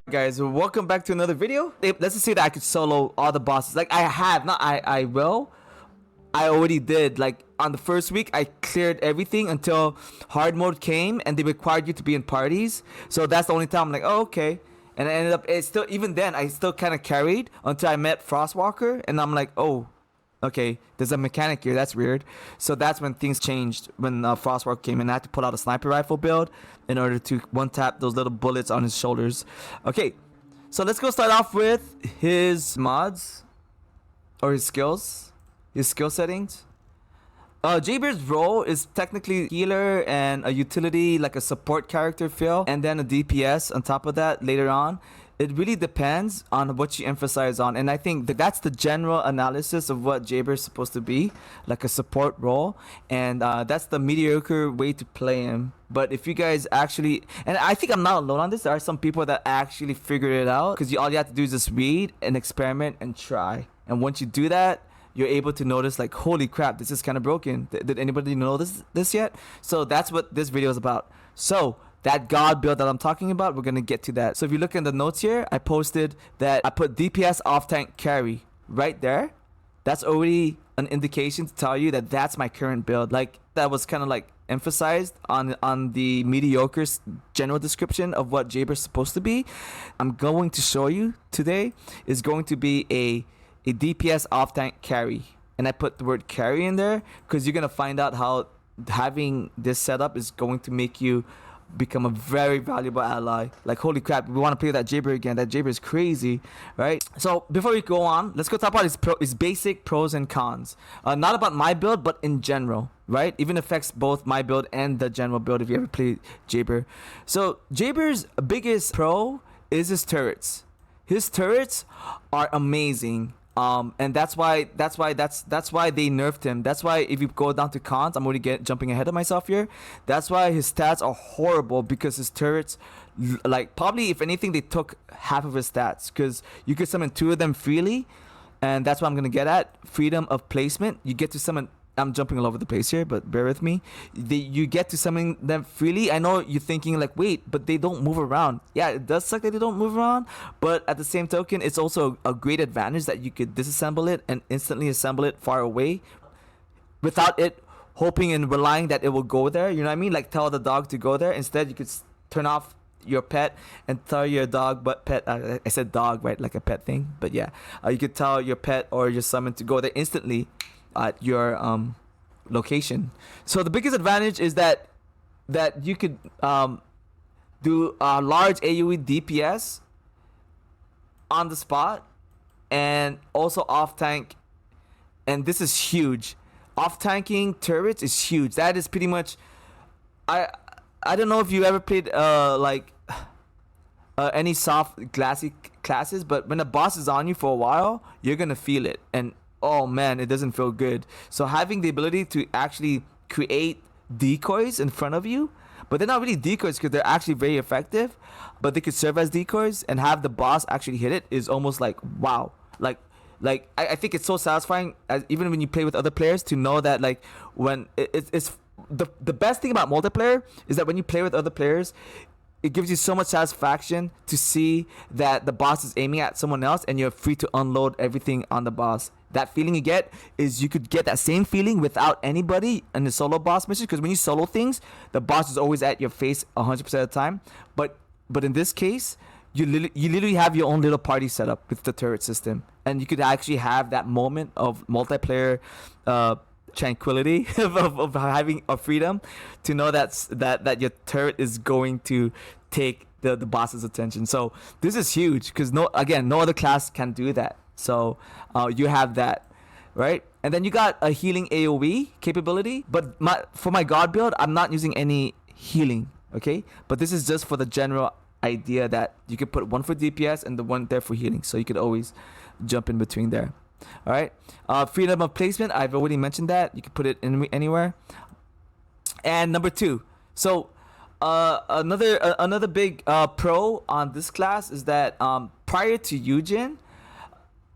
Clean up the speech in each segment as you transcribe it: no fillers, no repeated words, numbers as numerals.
Guys, welcome back to another video. Let's just say that I could solo all the bosses. Like I have, not I will. I already did. Like on the first week, I cleared everything until hard mode came and they required you to be in parties. So that's the only time I'm like, oh, okay. And I ended up, it's still, even then, I still kind of carried until I met Frostwalker. And I'm like, oh, okay, there's a mechanic here. That's weird. So that's when things changed. When Frostwalker came in, I had to pull out a sniper rifle build in order to one-tap those little bullets on his shoulders. Okay, so let's go start off with his mods. Or his skills. His skill settings. Jayber's role is technically healer and a utility, like a support character feel, and then a DPS on top of that later on. It really depends on what you emphasize on, and I think that's the general analysis of what Jayber is supposed to be, like a support role, and that's the mediocre way to play him. But if you guys actually, and I think I'm not alone on this, there are some people that actually figure it out, because all you have to do is just read and experiment and try, and once you do that, you're able to notice like, holy crap, this is kind of broken. Did anybody know this yet? So that's what this video is about. So that god build that I'm talking about, we're gonna get to that. So if you look in the notes here, I posted that I put DPS off tank carry right there. That's already an indication to tell you that that's my current build. Like that was kind of like emphasized on the mediocre general description of what Jayber's supposed to be. I'm going to show you today is going to be a DPS off tank carry, and I put the word carry in there because you're gonna find out how having this setup is going to make you become a very valuable ally. Like holy crap, we want to play that Jayber again. That Jayber is crazy, right? So before we go on, let's go talk about his basic pros and cons. Not about my build, but in general, right? Even affects both my build and the general build if you ever play Jayber. So Jayber's biggest pro is his turrets. His turrets are amazing. And that's why they nerfed him. That's why if you go down to cons, I'm already jumping ahead of myself here. That's why his stats are horrible, because his turrets, like probably if anything, they took half of his stats, because you could summon 2 of them freely, and that's what I'm gonna get at. Freedom of placement. You get to summon. I'm jumping all over the place here, but bear with me. You get to summon them freely. I know you're thinking like, wait, but they don't move around. Yeah, it does suck that they don't move around, but at the same token, it's also a great advantage that you could disassemble it and instantly assemble it far away without it hoping and relying that it will go there. You know what I mean? Like tell the dog to go there. Instead, you could turn off your pet and tell your dog, but pet, I said dog, right? Like a pet thing, but yeah. You could tell your pet or your summon to go there instantly at your location. So the biggest advantage is that you could do a large AOE DPS on the spot, and also off tank, and this is huge. Off tanking turrets is huge. That is pretty much, I don't know if you ever played any soft glassy classes, but when a boss is on you for a while, you're gonna feel it, and oh man, it doesn't feel good. So having the ability to actually create decoys in front of you, but they're not really decoys because they're actually very effective, but they could serve as decoys, and have the boss actually hit it is almost like wow. Like I think it's so satisfying, as even when you play with other players, to know that like when it's the best thing about multiplayer is that when you play with other players, it gives you so much satisfaction to see that the boss is aiming at someone else and you're free to unload everything on the boss. That feeling you get is you could get that same feeling without anybody in the solo boss mission, because when you solo things, the boss is always at your face 100% of the time. But in this case, you literally have your own little party set up with the turret system, and you could actually have that moment of multiplayer tranquility of having a freedom to know that your turret is going to take the boss's attention. So this is huge, because no other class can do that. So you have that, right? And then you got a healing AOE capability, but for my god build, I'm not using any healing, okay? But this is just for the general idea that you could put one for DPS and the one there for healing, so you could always jump in between there. All right, freedom of placement, I've already mentioned that. You can put it in anywhere. And number 2, so another big pro on this class is that prior to Yujin,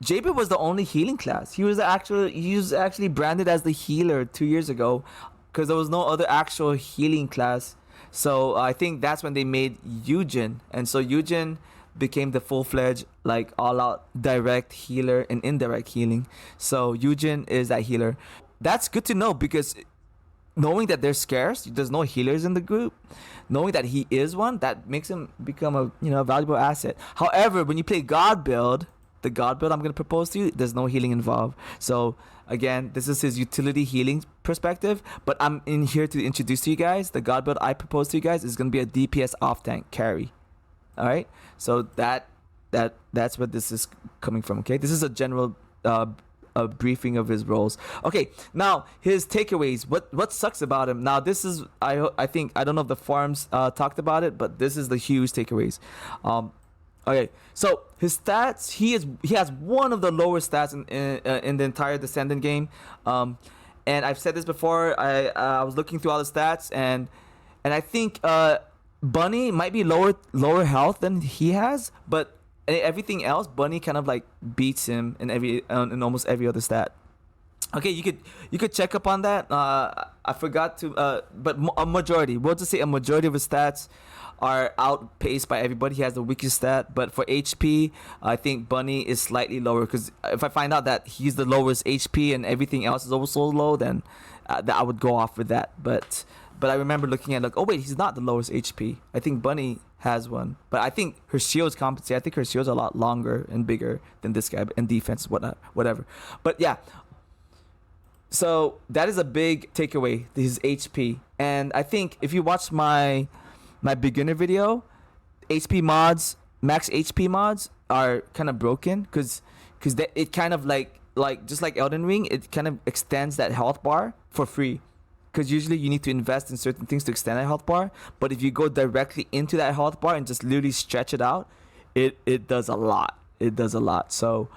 Jayber was the only healing class. He was actually branded as the healer 2 years ago, because there was no other actual healing class. So I think that's when they made Yujin, and so Yujin became the full-fledged, like, all-out direct healer and indirect healing. So Yujin is that healer. That's good to know, because knowing that they're scarce, there's no healers in the group, knowing that he is one, that makes him become a, you know, a valuable asset. However, when you play God build, the God build I'm going to propose to you, there's no healing involved. So again, this is his utility healing perspective, but I'm in here to introduce to you guys the God build I propose to you guys is going to be a DPS off tank carry. All right, so that's what this is coming from. Okay, this is a general a briefing of his roles. Okay, now his takeaways. What sucks about him? Now this is I think, I don't know if the forums talked about it, but this is the huge takeaways. Okay, so his stats, he has one of the lowest stats in the entire Descendant game. And I've said this before. I was looking through all the stats, and I think Bunny might be lower health than he has, but everything else, Bunny kind of like beats him in almost every other stat. Okay, you could check up on that. I forgot to, but a majority, we'll just say a majority of his stats are outpaced by everybody. He has the weakest stat, but for HP, I think Bunny is slightly lower, because if I find out that he's the lowest HP and everything else is also low, then that I would go off with that. But I remember looking at, like, oh wait, he's not the lowest HP. I think Bunny has one, but I think her shields compensate. I think her shields are a lot longer and bigger than this guy, and defense, whatnot, whatever. But yeah, so that is a big takeaway, his HP. And I think if you watch my beginner video, HP mods, max HP mods are kind of broken, because it kind of like just like Elden Ring, it kind of extends that health bar for free. Because usually you need to invest in certain things to extend that health bar. But if you go directly into that health bar and just literally stretch it out, it does a lot. It does a lot. So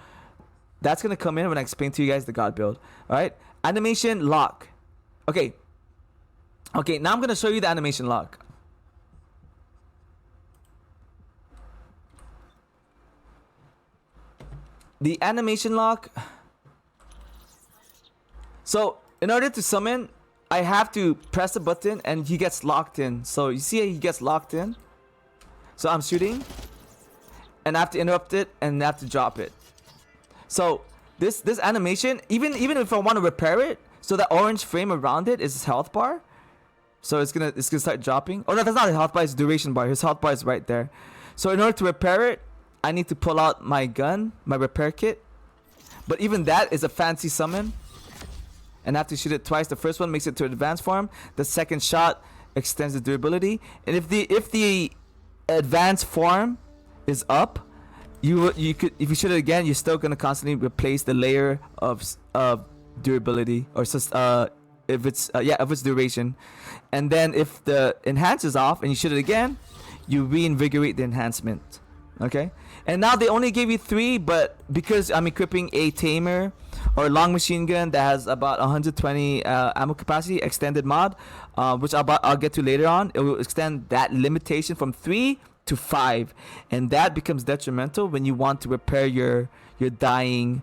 that's going to come in when I explain to you guys the God build. All right. Animation lock. Okay. Now I'm going to show you the animation lock. The animation lock. So in order to summon, I have to press a button and he gets locked in. So you see he gets locked in. So I'm shooting and I have to interrupt it and I have to drop it. So this animation, even if I want to repair it, so the orange frame around it is his health bar. So it's gonna start dropping. Oh no, that's not his health bar, it's duration bar. His health bar is right there. So in order to repair it, I need to pull out my gun, my repair kit. But even that is a fancy summon. And I have to shoot it twice. The first one makes it to advanced form. The second shot extends the durability. And if the advanced form is up, you could, if you shoot it again, you're still gonna constantly replace the layer of durability, or if it's duration. And then if the enhance is off and you shoot it again, you reinvigorate the enhancement. Okay, and now they only gave you 3, but because I'm equipping a tamer or long machine gun that has about 120 ammo capacity, extended mod, which I'll get to later on, it will extend that limitation from 3 to 5, and that becomes detrimental when you want to repair your dying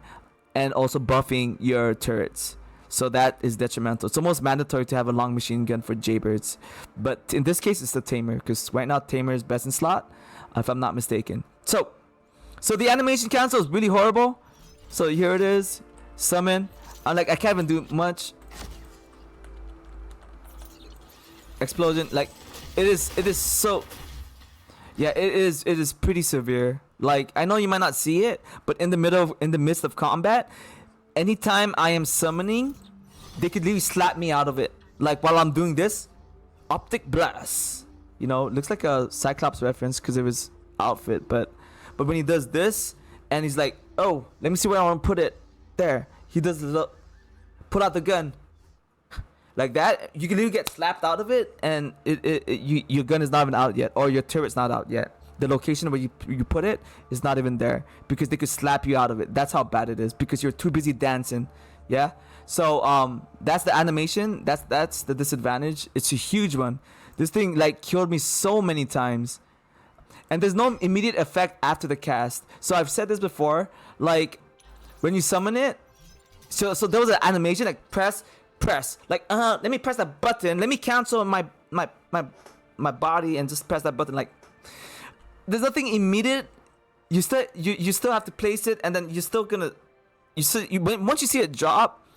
and also buffing your turrets. So that is detrimental. It's almost mandatory to have a long machine gun for Jaybirds, but in this case it's the tamer, because right now tamer is best in slot, if I'm not mistaken. So the animation cancel is really horrible. So here it is, summon. I'm like, I can't even do much. Explosion, like it is so, yeah, it is pretty severe. Like, I know you might not see it, but in the midst of combat, anytime I am summoning, they could literally slap me out of it. Like while I'm doing this, optic blast. You know, looks like a Cyclops reference because of his outfit, but when he does this and he's like, oh, let me see where I want to put it. There, he does the pull out the gun like that. You can literally get slapped out of it, and your gun is not even out yet, or your turret's not out yet. The location where you put it is not even there, because they could slap you out of it. That's how bad it is, because you're too busy dancing. Yeah. So that's the animation. That's the disadvantage. It's a huge one. This thing like killed me so many times. And there's no immediate effect after the cast. So I've said this before, like when you summon it, so there was an animation like press, like let me press that button, let me cancel my body and just press that button. Like there's nothing immediate you still have to place it, and then you're still gonna once you see it drop,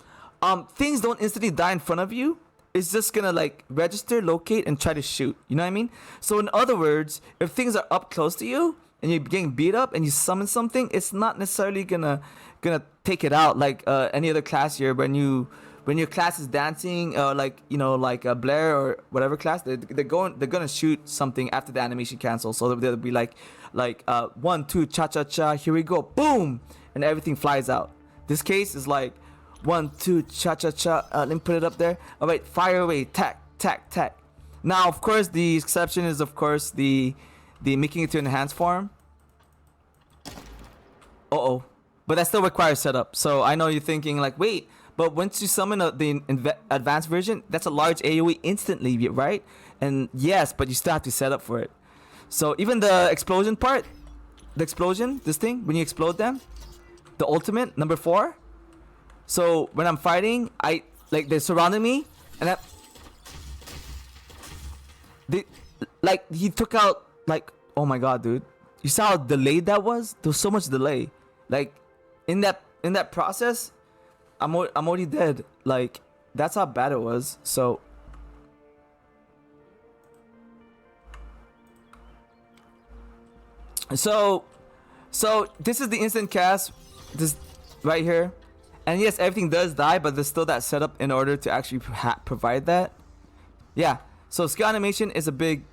things don't instantly die in front of you. It's just gonna like register, locate, and try to shoot. You know what I mean? So in other words, if things are up close to you and you're getting beat up and you summon something, it's not necessarily gonna take it out like any other class here. When your class is dancing, like like Blair or whatever class, they're gonna shoot something after the animation cancels. So they'll be like 1 2 cha cha cha, here we go, boom, and everything flies out. This case is like 1 2 cha cha cha. Let me put it up there. All right, fire away, tack tack tack. Now of course the exception is of course the making it to enhanced form. But that still requires setup. So I know you're thinking like, wait, but once you summon the advanced version, that's a large AOE instantly, right? And yes, but you still have to set up for it. So even the explosion part, this thing, when you explode them, the ultimate, number 4. So when I'm fighting, they're surrounding me, and he took out, like, oh my god, dude. You saw how delayed that was? There was so much delay. Like, in that process, I'm already dead. Like, that's how bad it was. So this is the instant cast, this right here. And yes, everything does die, but there's still that setup in order to actually provide that. Yeah, so skill animation is a big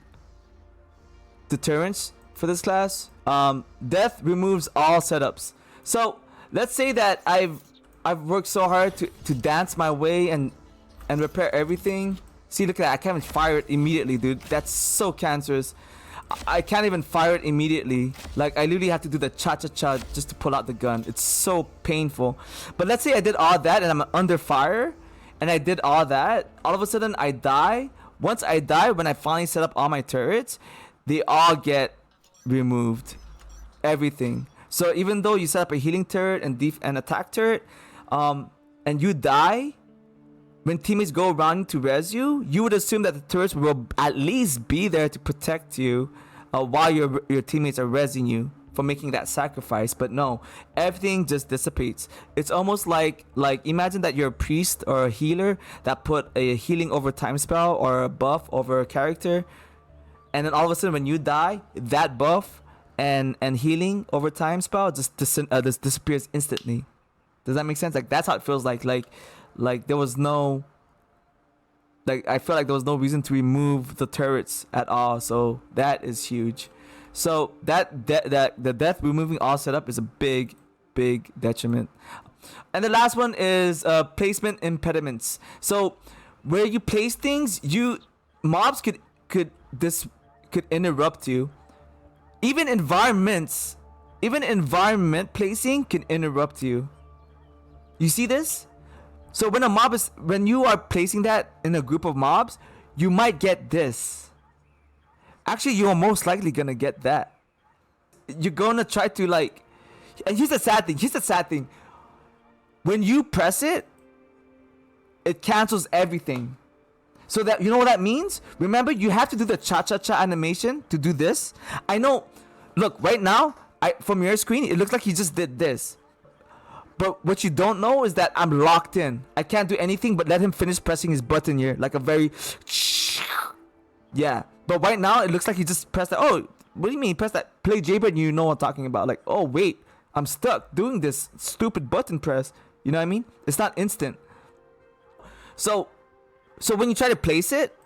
deterrence for this class. Death removes all setups. So let's say that I've worked so hard to dance my way and repair everything. See, look at that. I can't even fire it immediately, dude. That's so cancerous. I can't even fire it immediately. Like, I literally have to do the cha-cha-cha just to pull out the gun. It's so painful. But let's say I did all that and I'm under fire, and I did all that. All of a sudden, I die. Once I die, when I finally set up all my turrets, they all get removed. Everything. So even though you set up a healing turret and attack turret, and you die, when teammates go around to res you, you would assume that the turrets will at least be there to protect you while your teammates are resing you for making that sacrifice. But no, everything just dissipates. It's almost like imagine that you're a priest or a healer that put a healing over time spell or a buff over a character, and then all of a sudden when you die, that buff and healing over time spell just disappears instantly. Does that make sense? Like, that's how it feels like there was no, like, I feel like there was no reason to remove the turrets at all. So that is huge. So that the death removing all setup is a big detriment. And the last one is placement impediments. So where you place things, mobs could interrupt you. Even environment placing can interrupt you. You see this? So when you are placing that in a group of mobs, you might get this. Actually, you are most likely gonna get that. You're gonna try to and here's the sad thing. When you press it, it cancels everything. So that, you know what that means? Remember, you have to do the cha-cha-cha animation to do this. I know, look, right now, from your screen, it looks like he just did this. But what you don't know is that I'm locked in. I can't do anything but let him finish pressing his button here. Like a very... Yeah. But right now, it looks like he just pressed that. Oh, what do you mean? Press that. Play Jayber and you know what I'm talking about. Like, oh, wait. I'm stuck doing this stupid button press. You know what I mean? It's not instant. So when you try to place it,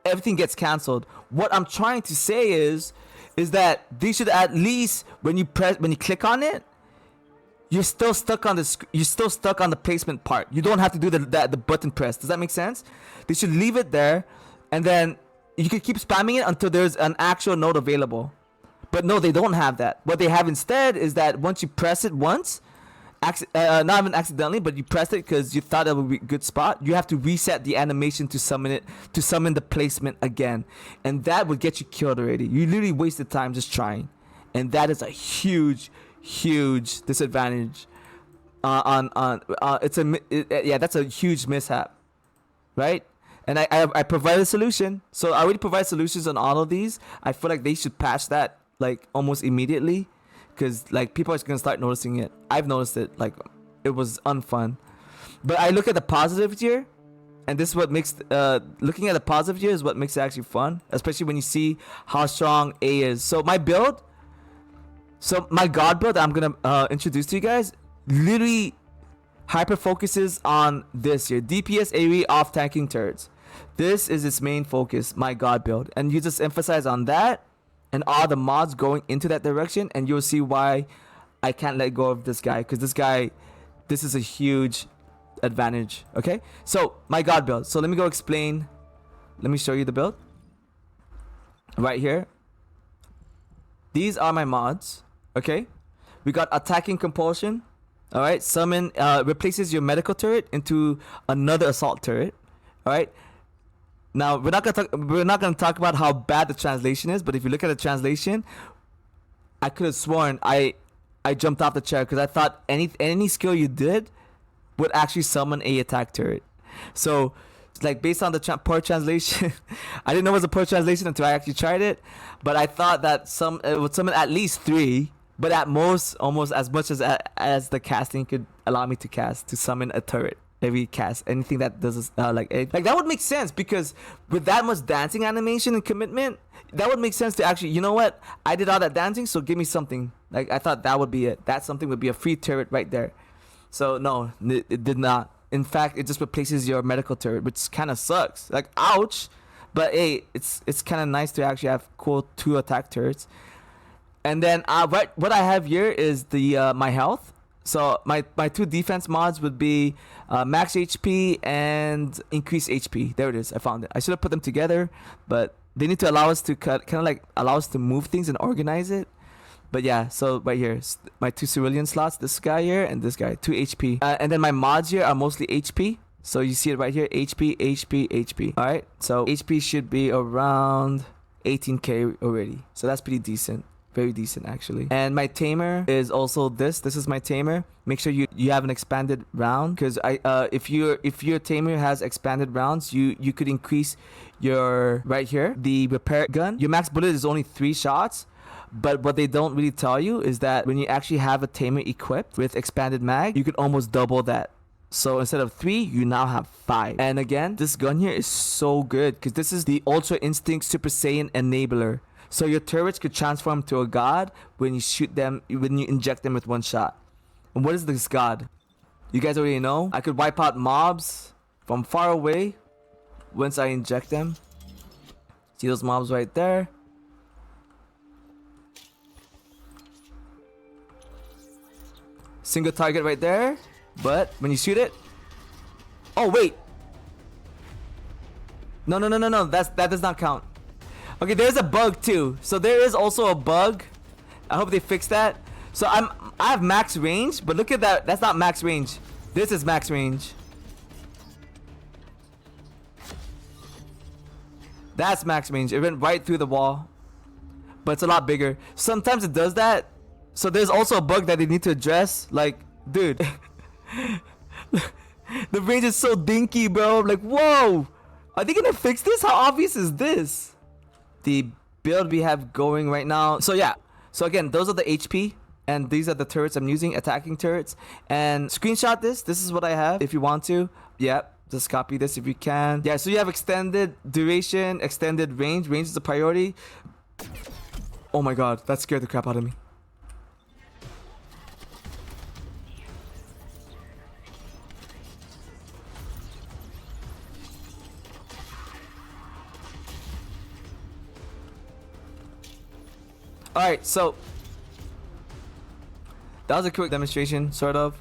everything gets canceled. What I'm trying to say is that they should at least, when you click on it, you're still stuck on the placement part. You don't have to do the button press. Does that make sense? They should leave it there, and then you can keep spamming it until there's an actual node available. But no, they don't have that. What they have instead is that once you press it once, not even accidentally, but you pressed it because you thought it would be a good spot, you have to reset the animation to summon the placement again, and that would get you killed already. You literally wasted time just trying, and that is a huge disadvantage. That's a huge mishap, right? And I provide a solution. So I already provide solutions on all of these. I feel like they should patch that like almost immediately. because like people are gonna start noticing it. I've noticed it. Like it was unfun. But I look at the positives here, and this is what makes looking at the positive here is what makes it actually fun, especially when you see how strong A is. So my build, so my god build that I'm gonna introduce to you guys, literally hyper focuses on this here, DPS AOE off tanking turrets. This is its main focus, my god build, and you just emphasize on that and all the mods going into that direction, and you'll see why I can't let go of this guy, because this is a huge advantage. Okay, so my god build. So let me go explain. Let me show you the build right here. These are my mods. Okay, we got attacking compulsion. All right, summon replaces your medical turret into another assault turret. All right, now we're not gonna talk about how bad the translation is, but if you look at the translation, I could have sworn I jumped off the chair because I thought any skill you did would actually summon a attack turret. So like based on the poor translation, I didn't know it was a poor translation until I actually tried it, but I thought that it would summon at least 3, but at most almost as much as the casting could allow me to cast to summon a turret. Every cast anything that does like that would make sense, because with that much dancing animation and commitment, that would make sense to actually, you know what, I did all that dancing, so give me something. Like I thought that would be it. That something would be a free turret right there. So no, it did not. In fact, it just replaces your medical turret, which kind of sucks. Like ouch, but hey, it's kind of nice to actually have cool 2 attack turrets. And then what I have here is the my health. So my 2 defense mods would be max HP and increase HP. There it is. I found it. I should have put them together, but they need to allow us to allow us to move things and organize it. But yeah, so right here, my 2 cerulean slots, this guy here and this guy, 2 HP. And then my mods here are mostly HP. So you see it right here, HP, HP, HP. All right, so HP should be around 18k already. So that's pretty decent. Very decent actually. And my tamer is also this. This is my tamer. Make sure you have an expanded round, because if your tamer has expanded rounds, you could increase your right here the repair gun. Your max bullet is only 3 shots. But what they don't really tell you is that when you actually have a tamer equipped with expanded mag, you could almost double that. So instead of 3, you now have 5. And again, this gun here is so good because this is the Ultra Instinct Super Saiyan Enabler. So your turrets could transform to a god when you shoot them, when you inject them with 1 shot. And what is this god? You guys already know. I could wipe out mobs from far away once I inject them. See those mobs right there? Single target right there, but when you shoot it, oh wait, no, that does not count. Okay, there's a bug too. So there is also a bug. I hope they fix that. So I have max range, but look at that. That's not max range. This is max range. That's max range. It went right through the wall, but it's a lot bigger. Sometimes it does that. So there's also a bug that they need to address. Like, dude, the range is so dinky, bro. Like, whoa, are they gonna fix this? How obvious is this? The build we have going right now. So yeah. So again, those are the HP, and these are the turrets I'm using, attacking turrets. And screenshot this. This is what I have. If you want to, yeah, just copy this if you can. Yeah. So you have extended duration, extended range. Range is a priority. Oh my god, that scared the crap out of me. Alright, so that was a quick demonstration, sort of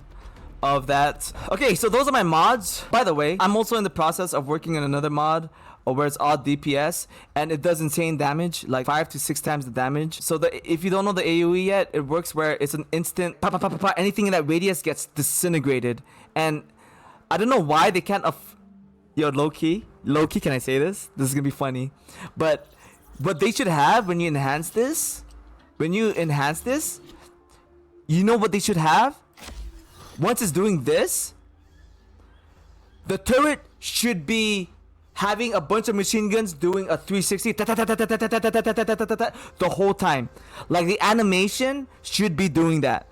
that. Okay, so those are my mods. By the way, I'm also in the process of working on another mod where it's all DPS, and it does insane damage, like 5 to 6 times the damage. So if you don't know the AOE yet, it works where it's an instant pop, pop, pop, pop, anything in that radius gets disintegrated. And I don't know why they can't yo, low-key, can I say this? This is gonna be funny. But what they should have when you enhance this, you know what they should have? Once it's doing this, the turret should be having a bunch of machine guns doing a 360 the whole time. Like the animation should be doing that.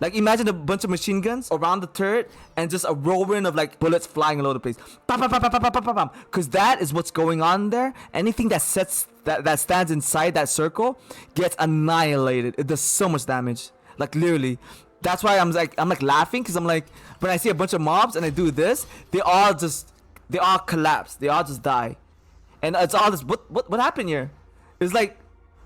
Like imagine a bunch of machine guns around the turret and just a whirlwind of like bullets flying all over the place. Because that is what's going on there. Anything that stands inside that circle gets annihilated. It does so much damage. Like literally. That's why I'm like laughing, because I'm like, when I see a bunch of mobs and I do this, they all collapse. They all just die. And it's all this. What happened here? It's like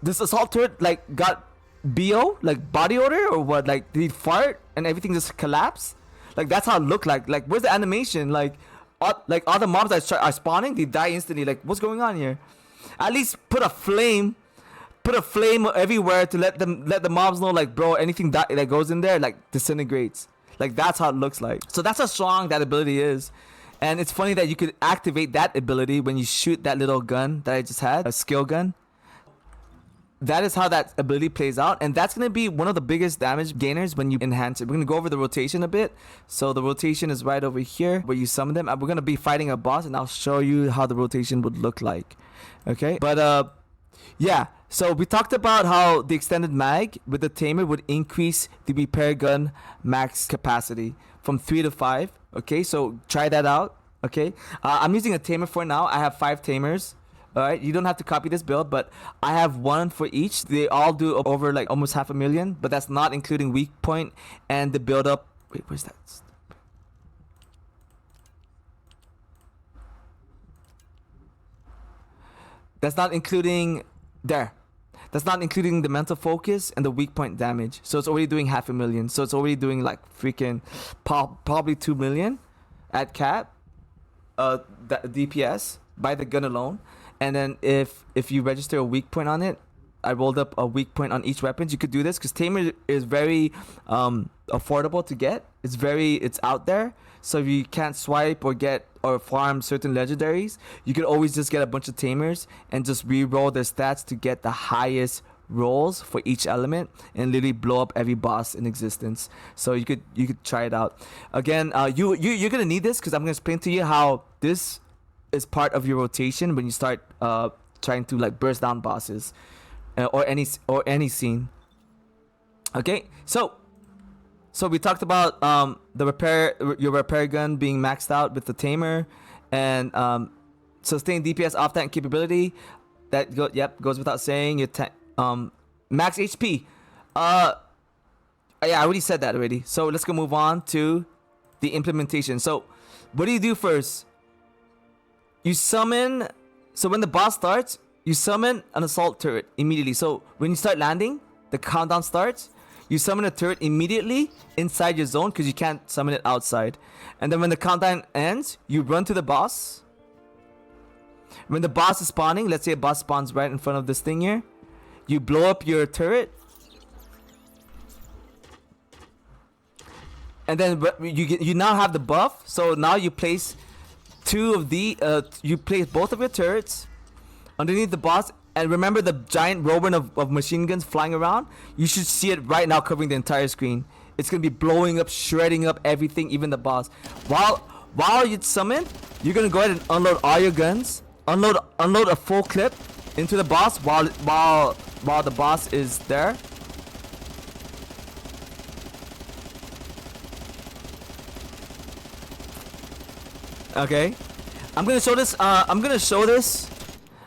this assault turret like got BO, like body odor, or what? Like did he fart and everything just collapsed? Like that's how it looked like. Like where's the animation? Like all the mobs that are spawning, they die instantly. Like what's going on here? At least put a flame everywhere to let the mobs know, like, bro, anything that goes in there like disintegrates. Like that's how it looks like. So that's how strong that ability is. And it's funny that you could activate that ability when you shoot that little gun that I just had, a skill gun. That is how that ability plays out, and that's gonna be one of the biggest damage gainers when you enhance it. We're gonna go over the rotation a bit. So the rotation is right over here where you summon them, and we're gonna be fighting a boss, and I'll show you how the rotation would look like. Okay, but yeah. So we talked about how the extended mag with the tamer would increase the repair gun max capacity from 3 to 5. Okay, so try that out. Okay, I'm using a tamer for now. I have 5 tamers. All right, you don't have to copy this build, but I have one for each. They all do over like almost 500,000, but that's not including weak point and the build up. Wait, where's that? That's not including there. That's not including the mental focus and the weak point damage. So it's already doing 500,000. So it's already doing like freaking probably 2 million at cap, DPS by the gun alone. And then if you register a weak point on it, I rolled up a weak point on each weapon. You could do this because tamer is very affordable to get. It's out there. So if you can't swipe or get or farm certain legendaries, you could always just get a bunch of tamers and just re-roll their stats to get the highest rolls for each element and literally blow up every boss in existence. So you could try it out. Again, you're gonna need this because I'm gonna explain to you how this is part of your rotation when you start trying to like burst down bosses or any scene. Okay, so we talked about your repair gun being maxed out with the tamer, and sustained DPS off tank capability. That goes without saying. Your max HP. Yeah, I already said that already. So let's go move on to the implementation. So what do you do first? You summon. So when the boss starts, you summon an assault turret immediately. So when you start landing, the countdown starts. You summon a turret immediately inside your zone because you can't summon it outside. And then when the countdown ends, you run to the boss. When the boss is spawning, let's say a boss spawns right in front of this thing here, you blow up your turret. And then you now have the buff. So now you place you place both of your turrets underneath the boss. And remember the giant whirlwind of machine guns flying around? You should see it right now covering the entire screen. It's going to be blowing up, shredding up everything, even the boss. While you summon, you're going to go ahead and unload all your guns. Unload a full clip into the boss while the boss is there. Okay. I'm going to show this.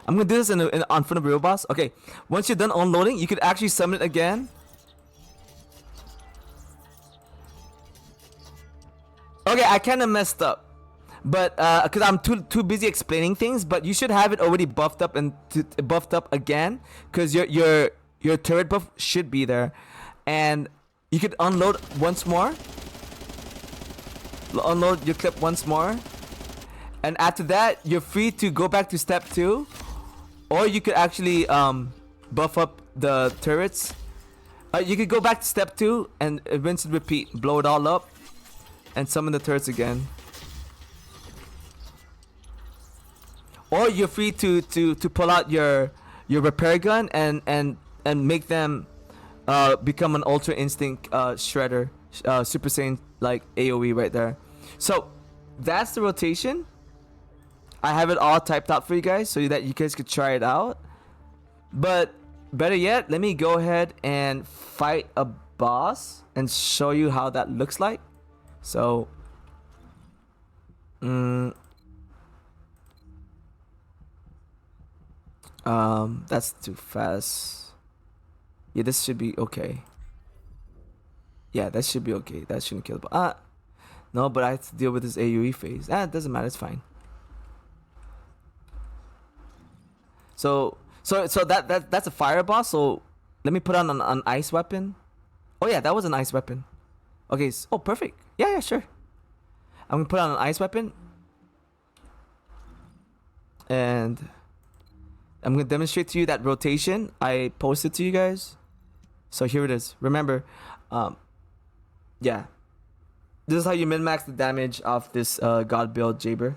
I'm going to do this on front of real boss. Okay, once you're done unloading, you could actually summon it again. Okay, I kind of messed up, but because I'm too busy explaining things. But you should have it already buffed up and buffed up again, because your turret buff should be there, and you could unload once more. Unload your clip once more, and after that, you're free to go back to step 2. Or you could actually buff up the turrets. You could go back to step 2 and rinse and repeat. Blow it all up and summon the turrets again. Or you're free to pull out your repair gun and make them become an Ultra Instinct shredder. Super Saiyan like AOE right there. So that's the rotation. I have it all typed out for you guys so that you guys could try it out. But better yet, let me go ahead and fight a boss and show you how that looks like. So, that's too fast. Yeah, this should be okay. Yeah, that should be okay. That shouldn't kill the boss. No, but I have to deal with this AOE phase. It doesn't matter. It's fine. So that's a fire boss. So let me put on an ice weapon. Oh yeah, that was an ice weapon. Okay. Oh, perfect. Yeah, sure. I'm gonna put on an ice weapon, and I'm gonna demonstrate to you that rotation I posted to you guys. So here it is. Remember, yeah, this is how you min-max the damage of this god build Jayber.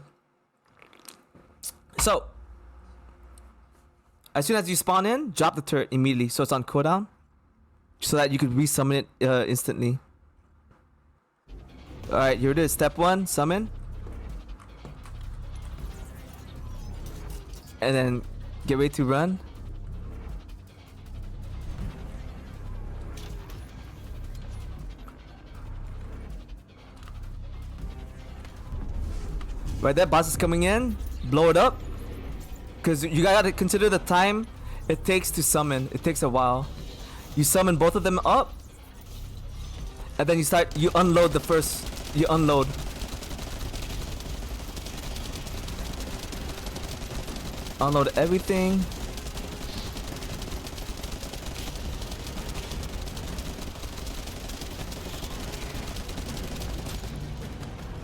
So as soon as you spawn in, drop the turret immediately so it's on cooldown, so that you could resummon it instantly. Alright, here it is. Step 1, summon. And then get ready to run. Right there, boss is coming in. Blow it up. Because you gotta consider the time it takes to summon. It takes a while. You summon both of them up, and then you unload the first. You unload. Unload everything.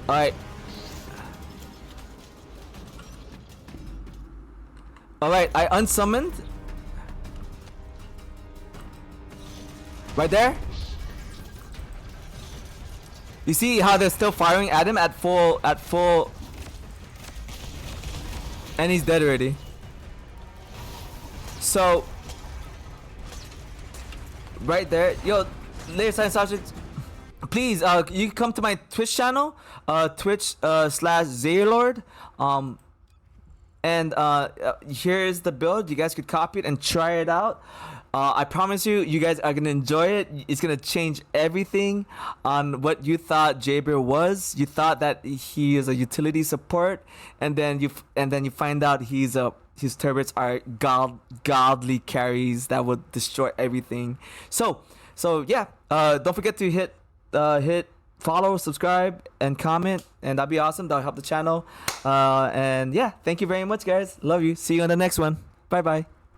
Alright. Alright, I unsummoned. Right there. You see how they're still firing at him at full, and he's dead already. So right there, yo, later science objects, please you can come to my Twitch channel, Twitch /Zaylord, and here's the build. You guys could copy it and try it out. I promise you guys are gonna enjoy it. It's gonna change everything on what you thought Jayber was. You thought that he is a utility support, and then you find out his turrets are godly carries that would destroy everything. So yeah, don't forget to hit follow, subscribe, and comment, and that'd be awesome. That'll help the channel. And yeah, thank you very much, guys. Love you. See you on the next one. Bye bye.